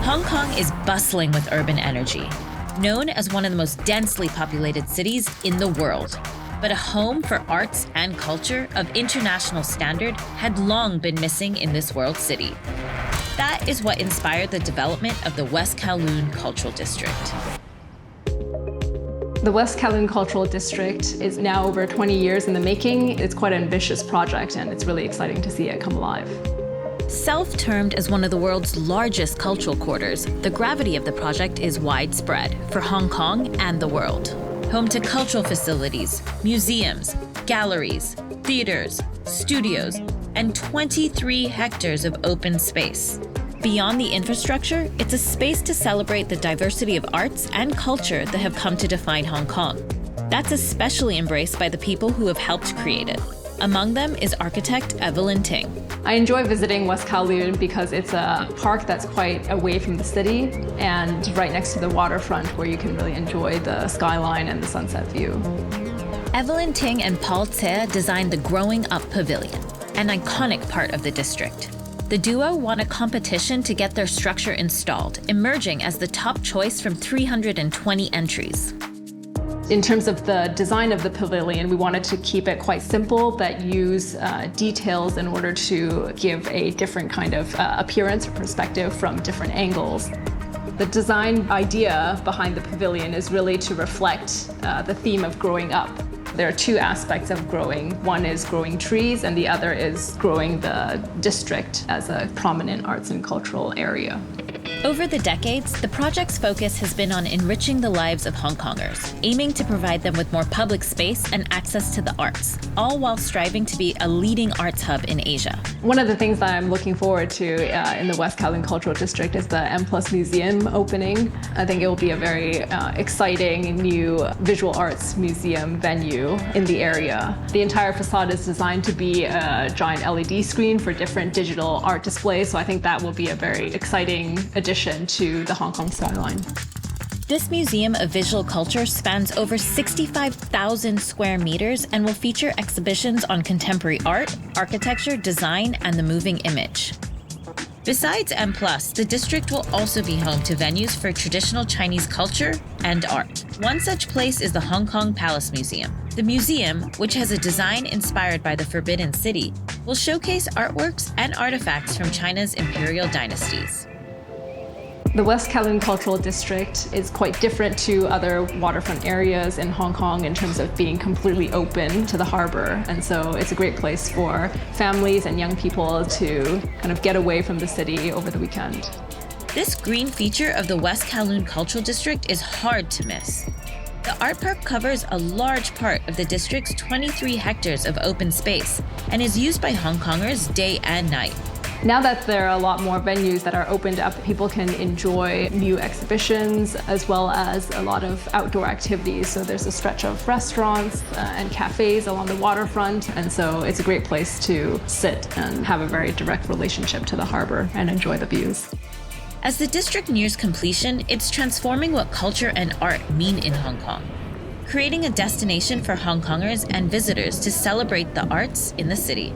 Hong Kong is bustling with urban energy, known as one of the most densely populated cities in the world. But a home for arts and culture of international standard had long been missing in this world city. That is what inspired the development of the West Kowloon Cultural District. The West Kowloon Cultural District is now over 20 years in the making. It's quite an ambitious project, and it's really exciting to see it come alive. Self-termed as one of the world's largest cultural quarters, the gravity of the project is widespread for Hong Kong and the world. Home to cultural facilities, museums, galleries, theaters, studios, and 23 hectares of open space. Beyond the infrastructure, it's a space to celebrate the diversity of arts and culture that have come to define Hong Kong. That's especially embraced by the people who have helped create it. Among them is architect Evelyn Ting. I enjoy visiting West Kowloon because it's a park that's quite away from the city and right next to the waterfront where you can really enjoy the skyline and the sunset view. Evelyn Ting and Paul Tse designed the Growing Up Pavilion, an iconic part of the district. The duo won a competition to get their structure installed, emerging as the top choice from 320 entries. In terms of the design of the pavilion, we wanted to keep it quite simple, but use details in order to give a different kind of appearance or perspective from different angles. The design idea behind the pavilion is really to reflect the theme of growing up. There are two aspects of growing. One is growing trees, and the other is growing the district as a prominent arts and cultural area. Over the decades, the project's focus has been on enriching the lives of Hong Kongers, aiming to provide them with more public space and access to the arts, all while striving to be a leading arts hub in Asia. One of the things that I'm looking forward to in the West Kowloon Cultural District is the M+ Museum opening. I think it will be a very exciting new visual arts museum venue in the area. The entire facade is designed to be a giant LED screen for different digital art displays, so I think that will be a very exciting addition to the Hong Kong skyline. This museum of visual culture spans over 65,000 square meters and will feature exhibitions on contemporary art, architecture, design, and the moving image. Besides M+, the district will also be home to venues for traditional Chinese culture and art. One such place is the Hong Kong Palace Museum. The museum, which has a design inspired by the Forbidden City, will showcase artworks and artifacts from China's imperial dynasties. The West Kowloon Cultural District is quite different to other waterfront areas in Hong Kong in terms of being completely open to the harbor. And so it's a great place for families and young people to kind of get away from the city over the weekend. This green feature of the West Kowloon Cultural District is hard to miss. The art park covers a large part of the district's 23 hectares of open space and is used by Hong Kongers day and night. Now that there are a lot more venues that are opened up, people can enjoy new exhibitions as well as a lot of outdoor activities. So there's a stretch of restaurants and cafes along the waterfront. And so it's a great place to sit and have a very direct relationship to the harbor and enjoy the views. As the district nears completion, it's transforming what culture and art mean in Hong Kong, creating a destination for Hong Kongers and visitors to celebrate the arts in the city.